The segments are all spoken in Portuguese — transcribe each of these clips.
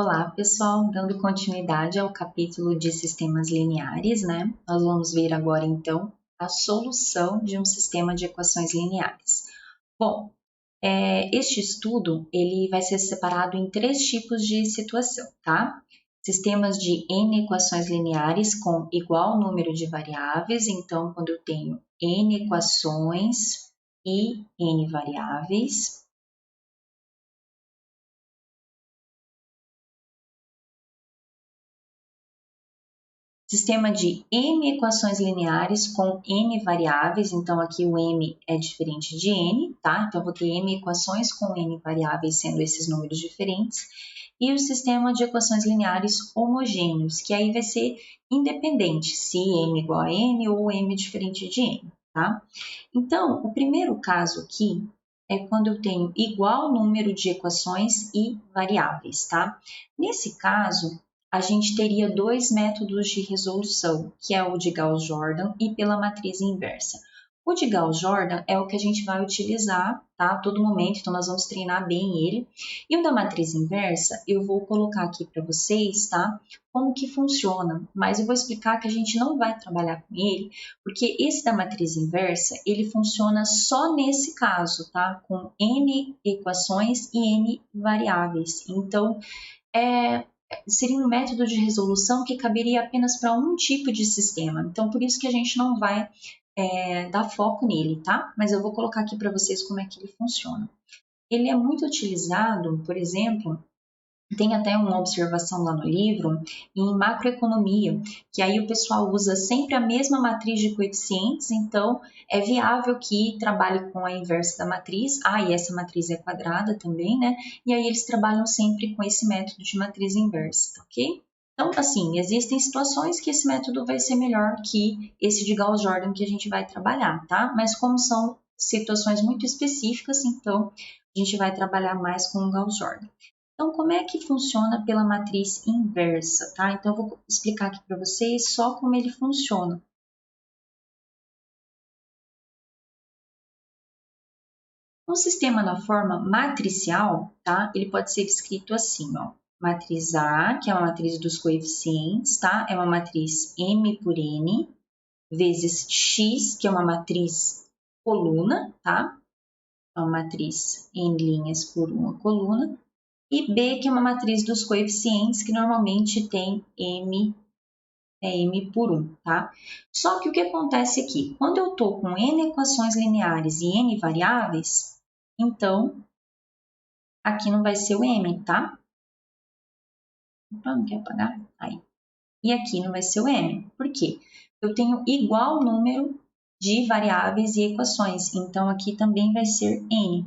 Olá, pessoal, dando continuidade ao capítulo de sistemas lineares, né? Nós vamos ver agora, então, a solução de um sistema de equações lineares. Bom, este estudo, ele vai ser separado em três tipos de situação, tá? Sistemas de N equações lineares com igual número de variáveis, então, quando eu tenho N equações e N variáveis. Sistema de M equações lineares com N variáveis, então aqui o M é diferente de N, tá? Então, eu vou ter M equações com N variáveis, sendo esses números diferentes. E o sistema de equações lineares homogêneos, que aí vai ser independente, se M igual a N ou M diferente de N, tá? Então, o primeiro caso aqui é quando eu tenho igual número de equações e variáveis, tá? Nesse caso, a gente teria dois métodos de resolução, que é o de Gauss-Jordan e pela matriz inversa. O de Gauss-Jordan é o que a gente vai utilizar, tá? A todo momento, então nós vamos treinar bem ele. E o da matriz inversa, eu vou colocar aqui para vocês, tá? Como que funciona, mas eu vou explicar que a gente não vai trabalhar com ele, porque esse da matriz inversa, ele funciona só nesse caso, tá? Com N equações e N variáveis. Então, seria um método de resolução que caberia apenas para um tipo de sistema. Então, por isso que a gente não vai dar foco nele, tá? Mas eu vou colocar aqui para vocês como é que ele funciona. Ele é muito utilizado, por exemplo, tem até uma observação lá no livro, em macroeconomia, que aí o pessoal usa sempre a mesma matriz de coeficientes, então é viável que trabalhe com a inversa da matriz, e essa matriz é quadrada também, né? E aí eles trabalham sempre com esse método de matriz inversa, tá ok? Então, assim, existem situações que esse método vai ser melhor que esse de Gauss-Jordan que a gente vai trabalhar, tá? Mas como são situações muito específicas, então a gente vai trabalhar mais com o Gauss-Jordan. Então, como é que funciona pela matriz inversa, tá? Então, eu vou explicar aqui para vocês só como ele funciona. Um sistema na forma matricial, tá? Ele pode ser escrito assim, ó. Matriz A, que é uma matriz dos coeficientes, tá? É uma matriz M por N, vezes X, que é uma matriz coluna, tá? É uma matriz em linhas por uma coluna. E B, que é uma matriz dos coeficientes, que normalmente tem M por 1, tá? Só que o que acontece aqui? Quando eu estou com N equações lineares e N variáveis, então aqui não vai ser o M, tá? Opa, não quer apagar? Aí. E aqui não vai ser o M. Por quê? Eu tenho igual número de variáveis e equações, então aqui também vai ser N.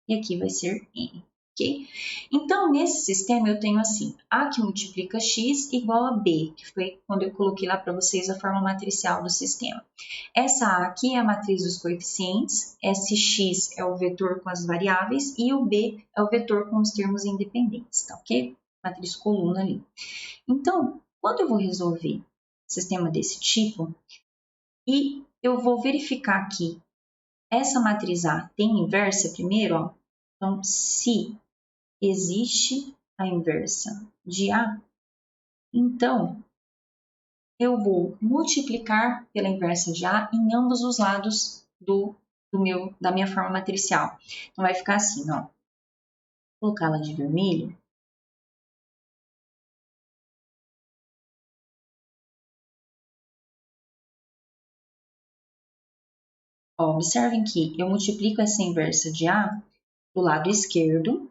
E aqui vai ser N. Okay? Então, nesse sistema, eu tenho assim, A que multiplica X igual a B, que foi quando eu coloquei lá para vocês a forma matricial do sistema. Essa A aqui é a matriz dos coeficientes, esse X é o vetor com as variáveis e o B é o vetor com os termos independentes, tá ok? Matriz coluna ali. Então, quando eu vou resolver sistema desse tipo, e eu vou verificar aqui, essa matriz A tem inversa primeiro, ó. Então, se existe a inversa de A, então eu vou multiplicar pela inversa de A em ambos os lados da minha forma matricial. Então vai ficar assim, ó. Vou colocá-la de vermelho. Ó, observem que eu multiplico essa inversa de A do lado esquerdo.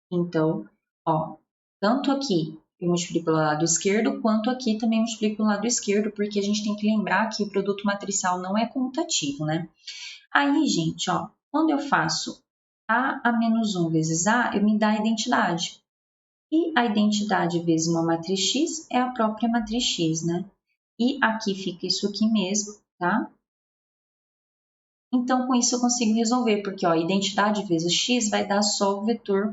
Então, ó, tanto aqui eu multiplico pelo lado esquerdo, quanto aqui também multiplico pelo lado esquerdo, porque a gente tem que lembrar que o produto matricial não é comutativo, né? Aí, gente, ó, quando eu faço A menos 1 vezes A, eu me dá a identidade. E a identidade vezes uma matriz X é a própria matriz X, né? E aqui fica isso aqui mesmo, tá? Então, com isso eu consigo resolver, porque ó, identidade vezes X vai dar só o vetor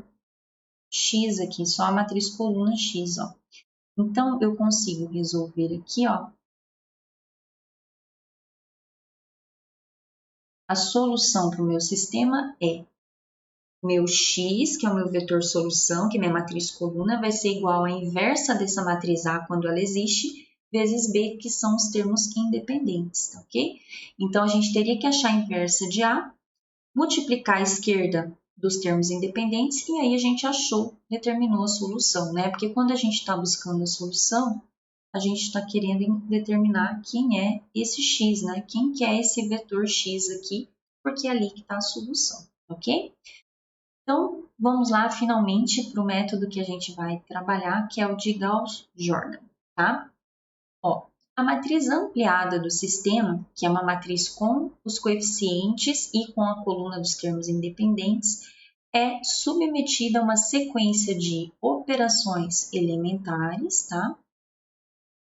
X aqui, só a matriz coluna X, ó. Então, eu consigo resolver aqui, ó. A solução para o meu sistema é meu x, que é o meu vetor solução, que é minha matriz coluna, vai ser igual à inversa dessa matriz A quando ela existe, vezes B, que são os termos independentes, tá ok? Então, a gente teria que achar a inversa de A, multiplicar a esquerda dos termos independentes, e aí a gente achou, determinou a solução, né? Porque quando a gente está buscando a solução, a gente está querendo determinar quem é esse x, né? Quem que é esse vetor x aqui, porque é ali que está a solução, ok? Então, vamos lá finalmente para o método que a gente vai trabalhar, que é o de Gauss-Jordan, tá? Ó, a matriz ampliada do sistema, que é uma matriz com os coeficientes e com a coluna dos termos independentes, é submetida a uma sequência de operações elementares, tá?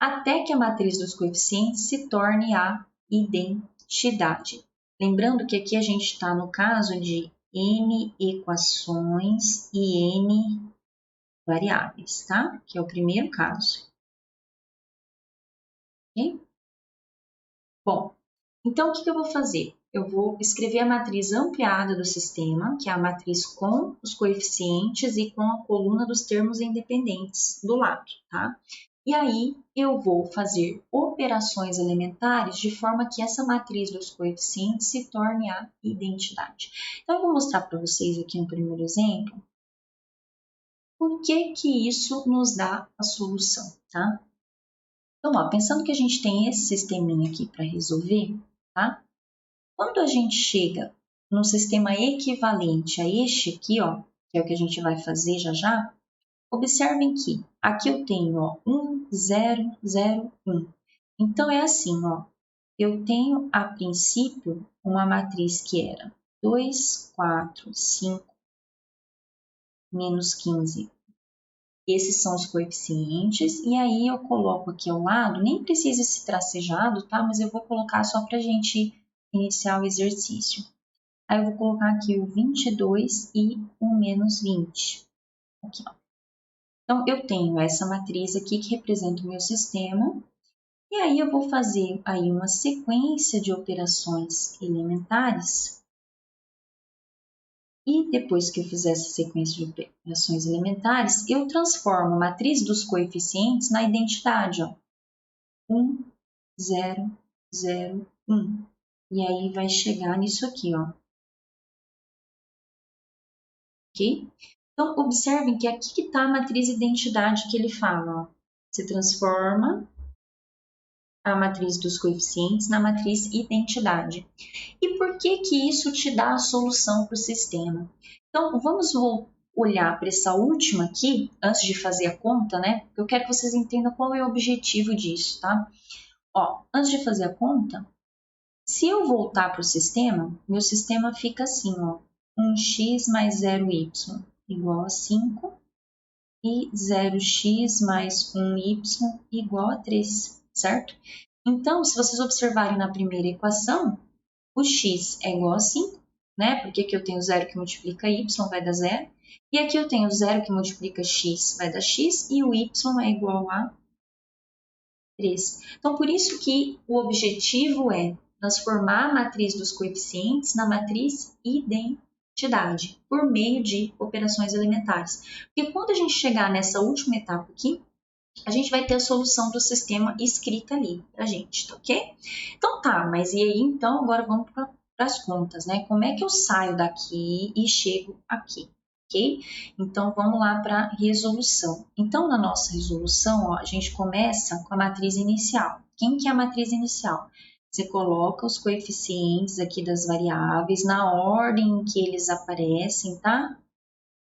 Até que a matriz dos coeficientes se torne a identidade. Lembrando que aqui a gente está no caso de n equações e n variáveis, tá? Que é o primeiro caso. Ok? Bom, então o que eu vou fazer? Eu vou escrever a matriz ampliada do sistema, que é a matriz com os coeficientes e com a coluna dos termos independentes do lado, tá? E aí eu vou fazer operações elementares de forma que essa matriz dos coeficientes se torne a identidade. Então, eu vou mostrar para vocês aqui um primeiro exemplo. Por que que isso nos dá a solução, tá? Então, ó, pensando que a gente tem esse sisteminha aqui para resolver, tá? Quando a gente chega no sistema equivalente a este aqui, ó, que é o que a gente vai fazer já já, observem que aqui eu tenho, ó, 1, 0, 0, 1. Então, é assim, ó, eu tenho a princípio uma matriz que era 2, 4, 5, menos 15. Esses são os coeficientes, e aí eu coloco aqui ao lado, nem precisa esse tracejado, tá? Mas eu vou colocar só para a gente iniciar o exercício. Aí eu vou colocar aqui o 22 e o menos 20. Aqui, ó. Então, eu tenho essa matriz aqui que representa o meu sistema, e aí eu vou fazer aí uma sequência de operações elementares. E depois que eu fizer essa sequência de operações elementares, eu transformo a matriz dos coeficientes na identidade, ó. 1, 0, 0, 1. E aí vai chegar nisso aqui, ó. Ok? Então, observem que aqui que está a matriz identidade que ele fala, ó. Você transforma a matriz dos coeficientes na matriz identidade. E por que que isso te dá a solução para o sistema? Então, vamos olhar para essa última aqui, antes de fazer a conta, né? Eu quero que vocês entendam qual é o objetivo disso, tá? Ó, antes de fazer a conta, se eu voltar para o sistema, meu sistema fica assim, ó. 1x mais 0y igual a 5 e 0x mais 1y igual a 3, certo? Então, se vocês observarem na primeira equação, o x é igual a 5, né? Porque aqui eu tenho 0 que multiplica y, vai dar 0. E aqui eu tenho 0 que multiplica x, vai dar x, e o y é igual a 3. Então, por isso que o objetivo é transformar a matriz dos coeficientes na matriz identidade, por meio de operações elementares. Porque quando a gente chegar nessa última etapa aqui, a gente vai ter a solução do sistema escrita ali pra gente, tá ok? Então tá, mas e aí então agora vamos para as contas, né? Como é que eu saio daqui e chego aqui, ok? Então vamos lá para a resolução. Então na nossa resolução, ó, a gente começa com a matriz inicial. Quem que é a matriz inicial? Você coloca os coeficientes aqui das variáveis na ordem em que eles aparecem, tá?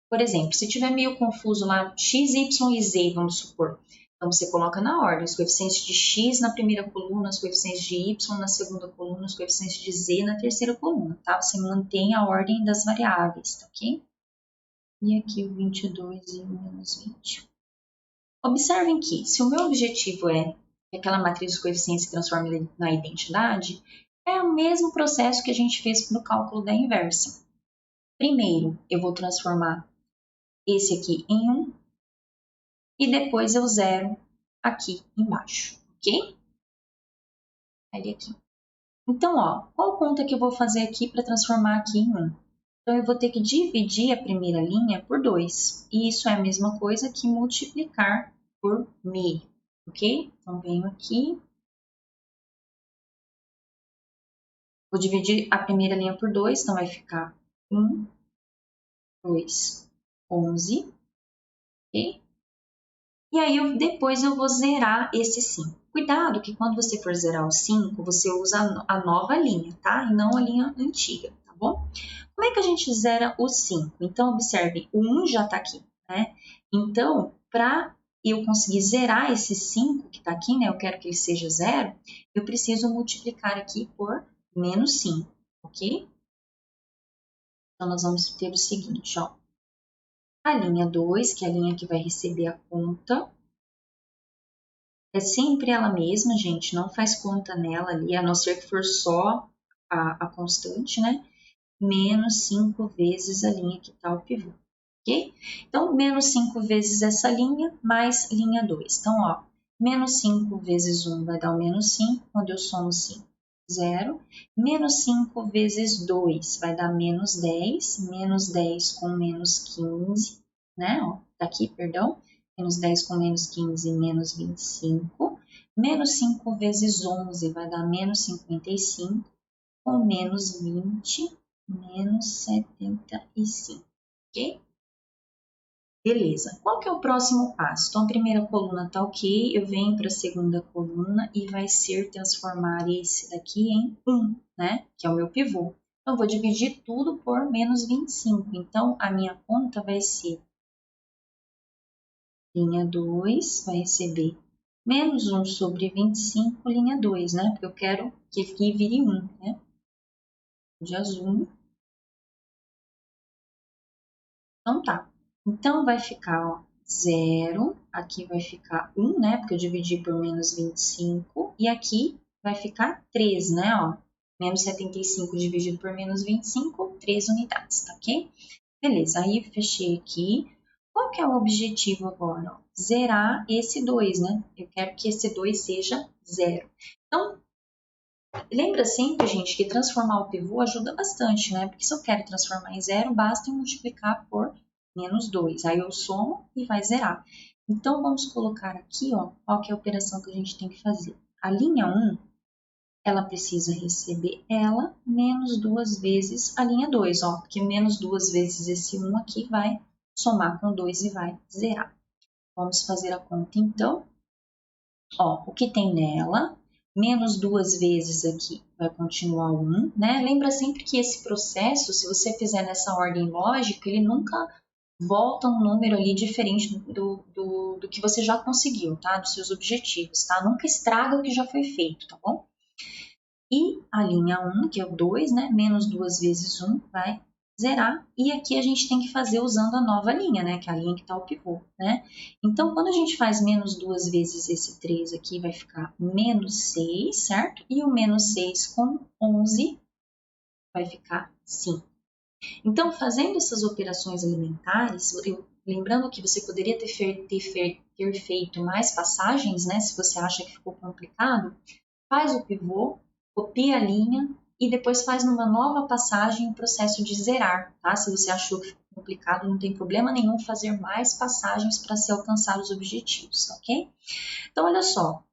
Por exemplo, se tiver meio confuso lá, x, y e z, vamos supor. Então, você coloca na ordem os coeficientes de x na primeira coluna, os coeficientes de y na segunda coluna, os coeficientes de z na terceira coluna, tá? Você mantém a ordem das variáveis, tá ok? E aqui o 22 e o menos 20. Observem que, se o meu objetivo é que aquela matriz dos coeficientes se transforme na identidade, é o mesmo processo que a gente fez no cálculo da inversa. Primeiro, eu vou transformar esse aqui em 1 e depois eu zero aqui embaixo, ok? Ali aqui. Então, ó, qual conta que eu vou fazer aqui para transformar aqui em 1? Então, eu vou ter que dividir a primeira linha por 2. E isso é a mesma coisa que multiplicar por meio, ok? Então, venho aqui. Vou dividir a primeira linha por 2, então vai ficar 1, 2, 11, ok? E aí, depois eu vou zerar esse 5. Cuidado que quando você for zerar o 5, você usa a nova linha, tá? E não a linha antiga, tá bom? Como é que a gente zera o 5? Então, observe, o 1 já está aqui, né? Então, para eu conseguir zerar esse 5 que está aqui, né? Eu quero que ele seja 0, eu preciso multiplicar aqui por menos 5, ok? Então, nós vamos ter o seguinte, ó. A linha 2, que é a linha que vai receber a conta, é sempre ela mesma, gente, não faz conta nela ali, a não ser que for só a constante, né? Menos 5 vezes a linha que está o pivô, ok? Então, menos 5 vezes essa linha, mais linha 2. Então, ó, menos 5 vezes 1 vai dar o menos 5, quando eu somo 5, 0. Menos 5 vezes 2 vai dar menos 10, menos 10 com menos 15, né? Ó, tá aqui, perdão. Menos 10 com menos 15, menos 25. Menos 5 vezes 11 vai dar menos 55, com menos 20, menos 75, ok? Beleza. Qual que é o próximo passo? Então, a primeira coluna está ok, eu venho para a segunda coluna e vai ser transformar esse daqui em 1, né? Que é o meu pivô. Então, eu vou dividir tudo por menos 25. Então, a minha conta vai ser linha 2 vai receber menos 1 sobre 25, linha 2, né? Porque eu quero que aqui vire 1, né? De azul. Então, tá. Então, vai ficar, ó, 0, aqui vai ficar 1, né? Porque eu dividi por menos 25. E aqui vai ficar 3, né? Ó, menos 75 dividido por menos 25, 3 unidades, tá ok? Beleza, aí eu fechei aqui. Qual que é o objetivo agora? Ó? Zerar esse 2, né? Eu quero que esse 2 seja 0. Então, lembra sempre, gente, que transformar o pivô ajuda bastante, né? Porque se eu quero transformar em 0, basta eu multiplicar por menos 2. Aí eu somo e vai zerar. Então, vamos colocar aqui, ó, qual que é a operação que a gente tem que fazer. A linha 1, ela precisa receber ela menos 2 vezes a linha 2, ó, porque menos 2 vezes esse 1 aqui vai somar com 2 e vai zerar. Vamos fazer a conta, então. Ó, o que tem nela, menos 2 vezes aqui vai continuar 1, né? Lembra sempre que esse processo, se você fizer nessa ordem lógica, ele nunca volta um número ali diferente do que você já conseguiu, tá? Dos seus objetivos, tá? Nunca estraga o que já foi feito, tá bom? E a linha 1, que é o 2, né? Menos 2 vezes 1 vai zerar. E aqui a gente tem que fazer usando a nova linha, né? Que é a linha que está o pivô, né? Então, quando a gente faz menos 2 vezes esse 3 aqui, vai ficar menos 6, certo? E o menos 6 com 11 vai ficar 5. Então, fazendo essas operações elementares, lembrando que você poderia ter feito mais passagens, né? Se você acha que ficou complicado, faz o pivô, copia a linha e depois faz numa nova passagem o processo de zerar, tá? Se você achou que ficou complicado, não tem problema nenhum fazer mais passagens para se alcançar os objetivos, ok? Então, olha só,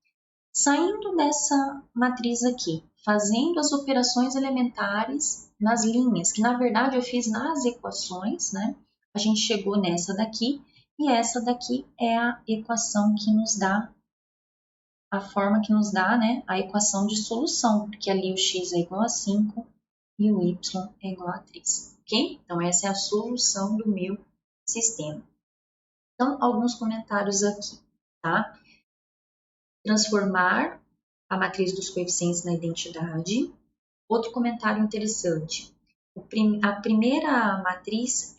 saindo dessa matriz aqui, fazendo as operações elementares nas linhas, que na verdade eu fiz nas equações, né? A gente chegou nessa daqui, e essa daqui é a equação que nos dá a forma que nos dá, né, a equação de solução, porque ali o x é igual a 5 e o y é igual a 3, ok? Então, essa é a solução do meu sistema. Então, alguns comentários aqui, tá? Transformar a matriz dos coeficientes na identidade. Outro comentário interessante. A primeira matriz,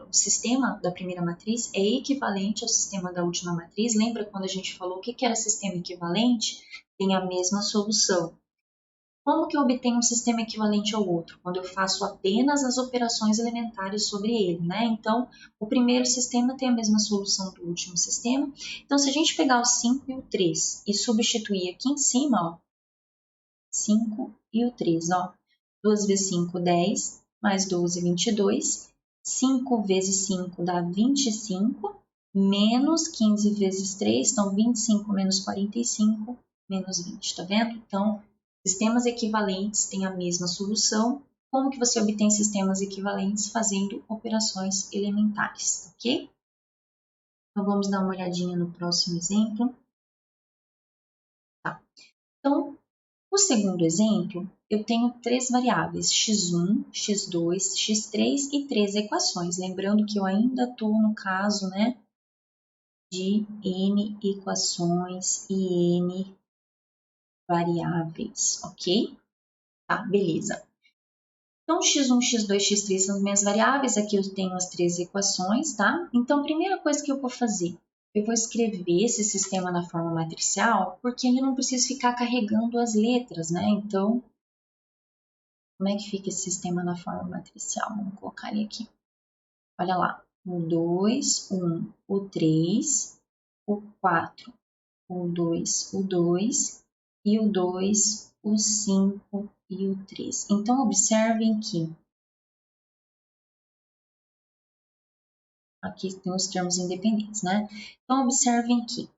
o sistema da primeira matriz é equivalente ao sistema da última matriz. Lembra quando a gente falou o que era sistema equivalente? Tem a mesma solução. Como que eu obtenho um sistema equivalente ao outro? Quando eu faço apenas as operações elementares sobre ele, né? Então, o primeiro sistema tem a mesma solução do último sistema. Então, se a gente pegar o 5 e o 3 e substituir aqui em cima, ó, 5 e o 3, ó. 2 vezes 5, 10. mais 12, 22. 5 vezes 5 dá 25, menos 15 vezes 3, então 25 menos 45, menos 20, tá vendo? Então, sistemas equivalentes têm a mesma solução. Como que você obtém sistemas equivalentes? Fazendo operações elementares, ok? Então, vamos dar uma olhadinha no próximo exemplo. Tá. Então, no segundo exemplo, eu tenho três variáveis, x1, x2, x3 e três equações. Lembrando que eu ainda estou no caso, né, de n equações e n variáveis, ok? Tá, beleza. Então, x1, x2, x3 são as minhas variáveis, aqui eu tenho as três equações, tá? Então, a primeira coisa que eu vou fazer, eu vou escrever esse sistema na forma matricial, porque aí eu não preciso ficar carregando as letras, né? Então, como é que fica esse sistema na forma matricial? Vamos colocar ele aqui. Olha lá, o 2, 1, o 3, o 4, o 2, o 2 e o 2, o 5 e o 3. Então, observem que aqui tem os termos independentes, né? Então, observem que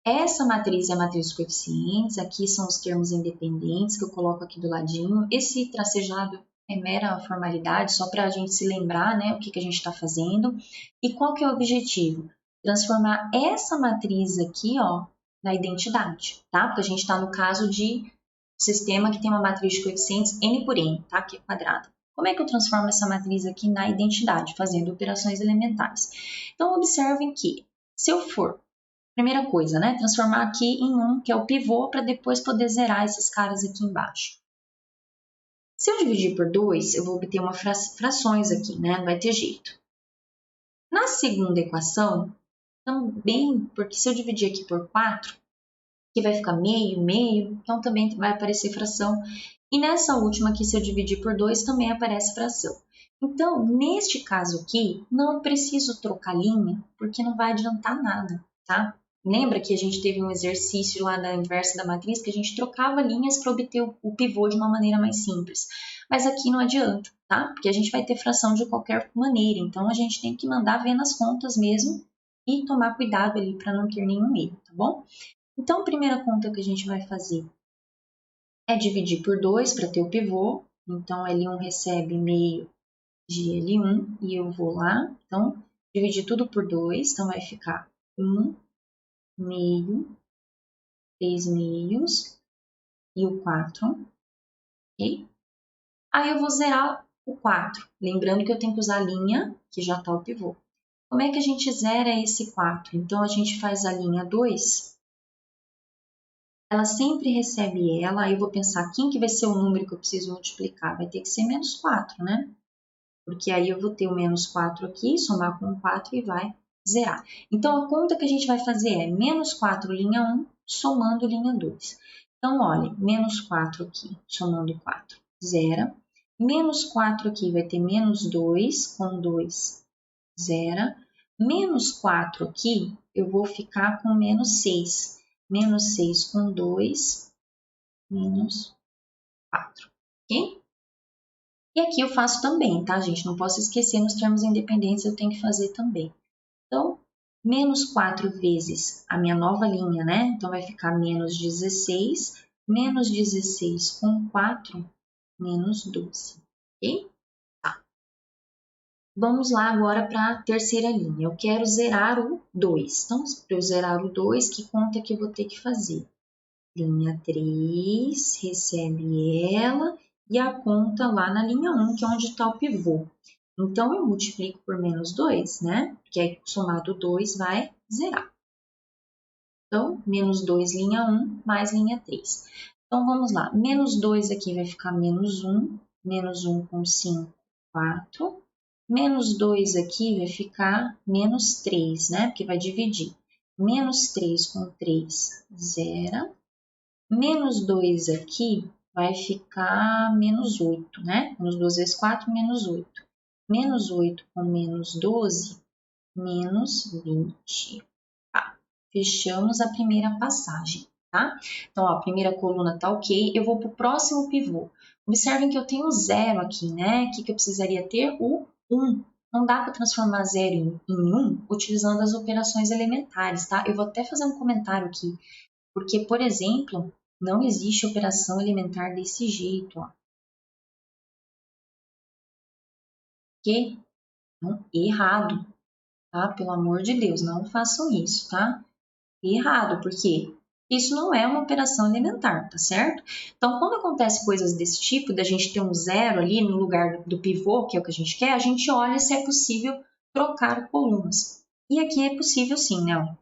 essa matriz é a matriz dos coeficientes, aqui são os termos independentes que eu coloco aqui do ladinho. Esse tracejado é mera formalidade, só para a gente se lembrar, né, o que a gente está fazendo. E qual que é o objetivo? Transformar essa matriz aqui, ó, na identidade, tá? Porque a gente está no caso de sistema que tem uma matriz de coeficientes n por n, tá? Que é quadrada. Como é que eu transformo essa matriz aqui na identidade? Fazendo operações elementares. Então, observem que, se eu for, primeira coisa, né? Transformar aqui em 1, que é o pivô, para depois poder zerar esses caras aqui embaixo. Se eu dividir por 2, eu vou obter uma frações aqui, né? Não vai ter jeito. Na segunda equação, também, porque se eu dividir aqui por 4, que vai ficar meio, meio, então também vai aparecer fração. E nessa última aqui, se eu dividir por 2, também aparece fração. Então, neste caso aqui, não preciso trocar linha, porque não vai adiantar nada, tá? Lembra que a gente teve um exercício lá da inversa da matriz, que a gente trocava linhas para obter o pivô de uma maneira mais simples. Mas aqui não adianta, tá? Porque a gente vai ter fração de qualquer maneira, então a gente tem que mandar ver nas contas mesmo e tomar cuidado ali para não ter nenhum erro, tá bom? Então, a primeira conta que a gente vai fazer é dividir por 2 para ter o pivô. Então, L1 recebe meio de L1 e eu vou lá. Então, dividir tudo por 2, então vai ficar 1 meio, 3 meios e o 4, ok? Aí eu vou zerar o 4, lembrando que eu tenho que usar a linha que já está o pivô. Como é que a gente zera esse 4? Então, a gente faz a linha 2, ela sempre recebe ela, aí eu vou pensar quem que vai ser o número que eu preciso multiplicar? Vai ter que ser menos 4, né? Porque aí eu vou ter o menos 4 aqui, somar com 4 e vai zerar. Então, a conta que a gente vai fazer é menos 4 linha 1, somando linha 2. Então, olha, menos 4 aqui, somando 4, zera. Menos 4 aqui vai ter menos 2, com 2, zera. Menos 4 aqui, eu vou ficar com menos 6. Menos 6 com 2, menos 4, ok? E aqui eu faço também, tá, gente? Não posso esquecer, nos termos independentes eu tenho que fazer também. Então, menos 4 vezes a minha nova linha, né? Então, vai ficar menos 16, menos 16 com 4, menos 12, ok? Tá. Vamos lá agora para a terceira linha. Eu quero zerar o 2. Então, para eu zerar o 2, que conta que eu vou ter que fazer? Linha 3, recebe ela e a conta lá na linha 1, que é onde está o pivô. Então, eu multiplico por menos 2, né? Porque aí somado 2 vai zerar. Então, menos 2 linha 1 mais linha 3. Então, vamos lá. Menos 2 aqui vai ficar menos 1. Menos 1 com 5, 4. Menos 2 aqui vai ficar menos 3, né? Porque vai dividir. Menos 3 com 3, zera. Menos 2 aqui vai ficar menos 8, né? Menos 2 vezes 4, menos 8. Menos 8 com menos 12, menos 20. Tá. Fechamos a primeira passagem, tá? Então, ó, a primeira coluna tá ok, eu vou para o próximo pivô. Observem que eu tenho 0 aqui, né? O que eu precisaria ter? O 1. Não dá para transformar 0 em 1 utilizando as operações elementares, tá? Eu vou até fazer um comentário aqui, porque, por exemplo, não existe operação elementar desse jeito, ó. Que? Não, errado, tá? Pelo amor de Deus, não façam isso, tá? Errado, porque isso não é uma operação elementar, tá certo? Então, quando acontece coisas desse tipo, da gente ter um 0 ali no lugar do pivô, que é o que a gente quer, a gente olha se é possível trocar colunas. E aqui é possível sim, né? A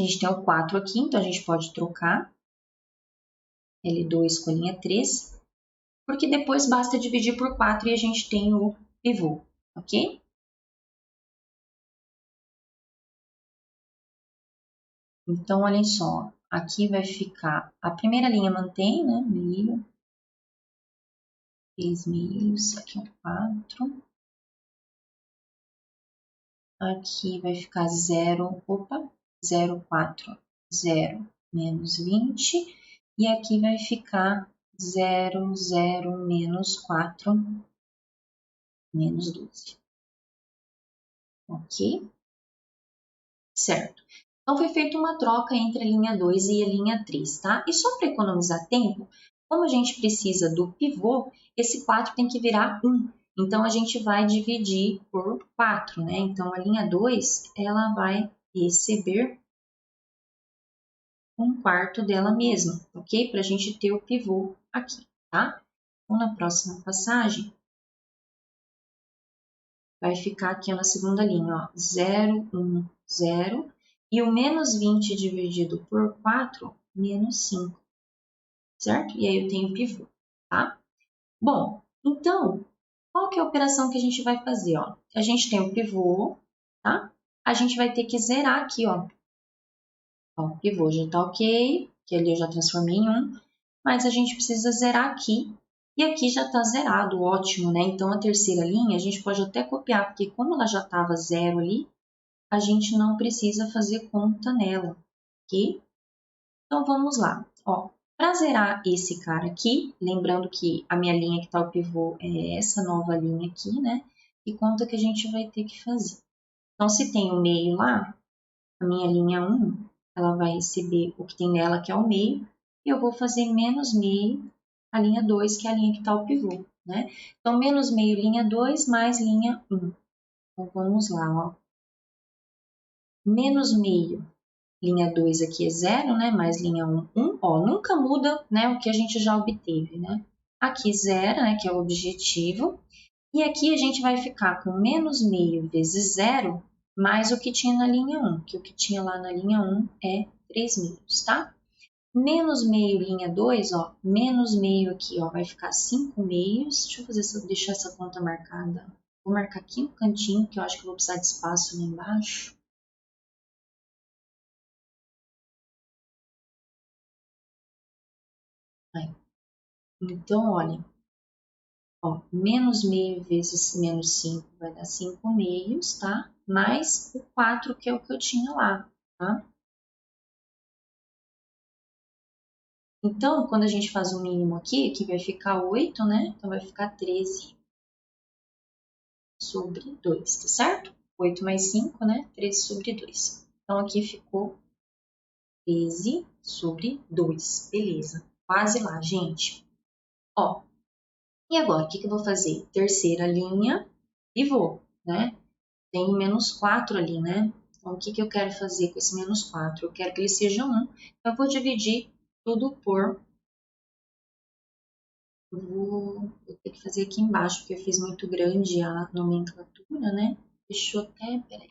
gente tem o 4 aqui, então a gente pode trocar L2 com a linha 3, porque depois basta dividir por 4 e a gente tem o pivô, ok? Então, olhem só, aqui vai ficar, a primeira linha mantém, né, meio, 3 meios, aqui é um 4, aqui vai ficar 0, opa, 0, 4, 0, menos 20, e aqui vai ficar 0, 0, menos 4, menos 12, ok? Certo. Então, foi feita uma troca entre a linha 2 e a linha 3, tá? E só para economizar tempo, como a gente precisa do pivô, esse 4 tem que virar 1. Então, a gente vai dividir por 4, né? Então, a linha 2, ela vai receber 1/4 dela mesma, ok? Para a gente ter o pivô aqui, tá? Então, na próxima passagem, vai ficar aqui na segunda linha, ó, 0, 1, 0. E o menos 20 dividido por 4, menos 5, certo? E aí eu tenho pivô, tá? Bom, então, qual que é a operação que a gente vai fazer, ó? A gente tem o pivô, tá? A gente vai ter que zerar aqui, ó. Ó, o pivô já tá ok, que ali eu já transformei em 1, mas a gente precisa zerar aqui. E aqui já tá zerado, ótimo, né? Então, a terceira linha a gente pode até copiar, porque como ela já estava 0 ali, a gente não precisa fazer conta nela, ok? Então, vamos lá. Ó, para zerar esse cara aqui, lembrando que a minha linha que está o pivô é essa nova linha aqui, né? E conta que a gente vai ter que fazer. Então, se tem o meio lá, a minha linha 1, ela vai receber o que tem nela, que é o meio, e eu vou fazer menos meio a linha 2, que é a linha que está o pivô, né? Então, menos meio linha 2 mais linha 1. Então, vamos lá, ó. Menos meio linha 2 aqui é 0, né? Mais linha 1, 1. Ó, nunca muda, né, o que a gente já obteve, né? Aqui 0, né, que é o objetivo. E aqui a gente vai ficar com menos meio vezes 0, mais o que tinha na linha 1, que o que tinha lá na linha 1 é 3 meios, tá? Menos meio linha 2, ó, menos meio aqui, ó, vai ficar 5 meios. Deixa eu fazer deixar essa conta marcada. Vou marcar aqui no cantinho, que eu acho que eu vou precisar de espaço ali embaixo. Aí. Então, olha, ó, menos meio vezes menos 5 vai dar 5 meios, tá? Mais o 4, que é o que eu tinha lá, tá? Então, quando a gente faz o mínimo aqui, que vai ficar 8, né? Então, vai ficar 13 sobre 2, tá certo? 8 mais 5, né? 13 sobre 2. Então, aqui ficou 13 sobre 2. Beleza. Quase lá, gente. Ó, e agora, o que eu vou fazer? Terceira linha, pivô, né? Tem menos 4 ali, né? Então, o que eu quero fazer com esse menos 4? Eu quero que ele seja 1. Eu vou dividir tudo por... Vou ter que fazer aqui embaixo, porque eu fiz muito grande a nomenclatura, né? Deixa eu até... Peraí.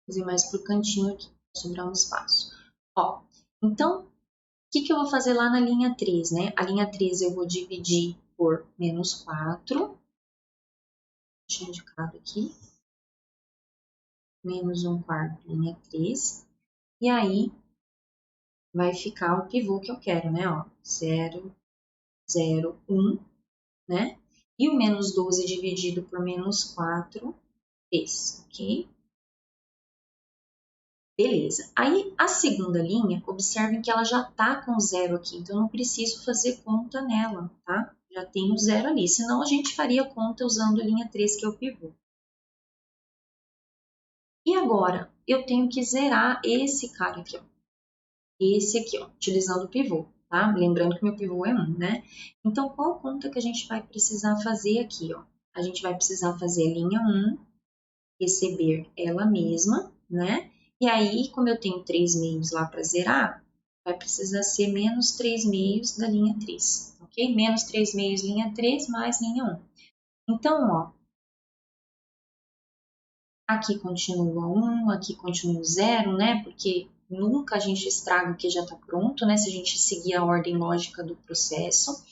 Fazer mais pro cantinho aqui, para sobrar um espaço. Ó, então, o que eu vou fazer lá na linha 3, né? A linha 3 eu vou dividir por menos 4. Deixa eu indicar aqui. Menos 1/4, linha 3. E aí, vai ficar o pivô que eu quero, né? Ó, 0, 0, 1, né? E o menos 12 dividido por menos 4 3, ok? Beleza. Aí, a segunda linha, observem que ela já está com zero aqui, então eu não preciso fazer conta nela, tá? Já tem o zero ali, senão a gente faria conta usando a linha 3, que é o pivô. E agora, eu tenho que zerar esse cara aqui, ó. Esse aqui, ó, utilizando o pivô, tá? Lembrando que meu pivô é 1, né? Então, qual conta que a gente vai precisar fazer aqui, ó? A gente vai precisar fazer a linha 1, receber ela mesma, né? E aí, como eu tenho 3 meios lá para zerar, vai precisar ser menos 3 meios da linha 3, ok? Menos 3 meios linha 3 mais linha 1. Então, ó, aqui continua 1, aqui continua 0, né? Porque nunca a gente estraga o que já está pronto, né? Se a gente seguir a ordem lógica do processo.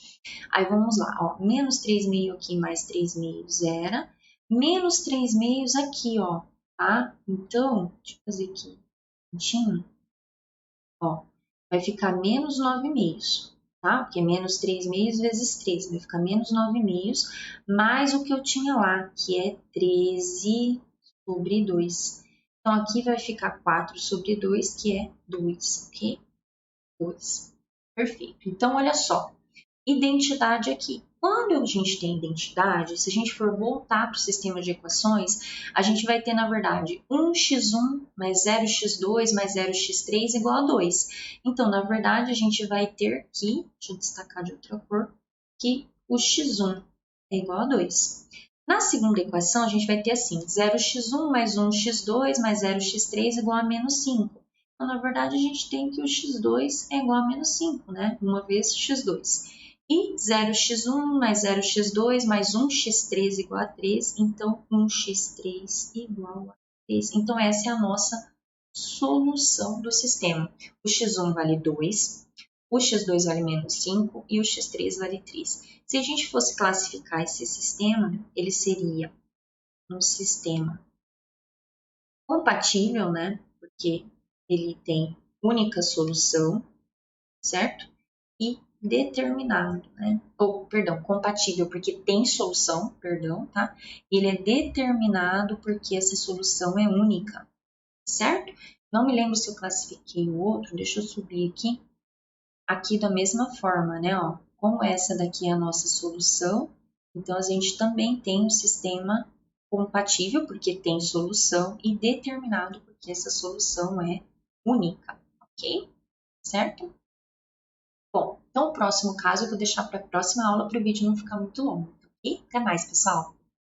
Aí vamos lá, ó, menos 3 meio aqui mais 3 meio zera, menos 3 meios aqui, ó, tá? Então, deixa eu fazer aqui, pontinho, ó, vai ficar menos 9 meios, tá? Porque é menos 3 meios vezes 3, vai ficar menos 9 meios, mais o que eu tinha lá, que é 13 sobre 2. Então, aqui vai ficar 4 sobre 2, que é 2, ok? 2. Perfeito. Então, olha só. Identidade aqui. Quando a gente tem identidade, se a gente for voltar para o sistema de equações, a gente vai ter, na verdade, 1x1 mais 0x2 mais 0x3 igual a 2. Então, na verdade, a gente vai ter que, deixa eu destacar de outra cor, que o x1 é igual a 2. Na segunda equação, a gente vai ter assim, 0x1 mais 1x2 mais 0x3 igual a menos 5. Então, na verdade, a gente tem que o x2 é igual a menos 5, né? Uma vez x2. E 0x1 mais 0x2 mais 1x3 igual a 3, então 1x3 igual a 3. Então, essa é a nossa solução do sistema. O x1 vale 2, o x2 vale menos 5 e o x3 vale 3. Se a gente fosse classificar esse sistema, ele seria um sistema compatível, né? Porque ele tem única solução, certo? E determinado, né? Ou, perdão, compatível porque tem solução, perdão, tá? Ele é determinado porque essa solução é única, certo? Não me lembro se eu classifiquei o outro, deixa eu subir aqui. Aqui da mesma forma, né? Ó, como essa daqui é a nossa solução, então a gente também tem um sistema compatível porque tem solução e determinado porque essa solução é única, ok? Certo? Bom, então o próximo caso eu vou deixar para a próxima aula para o vídeo não ficar muito longo, ok? Até mais, pessoal!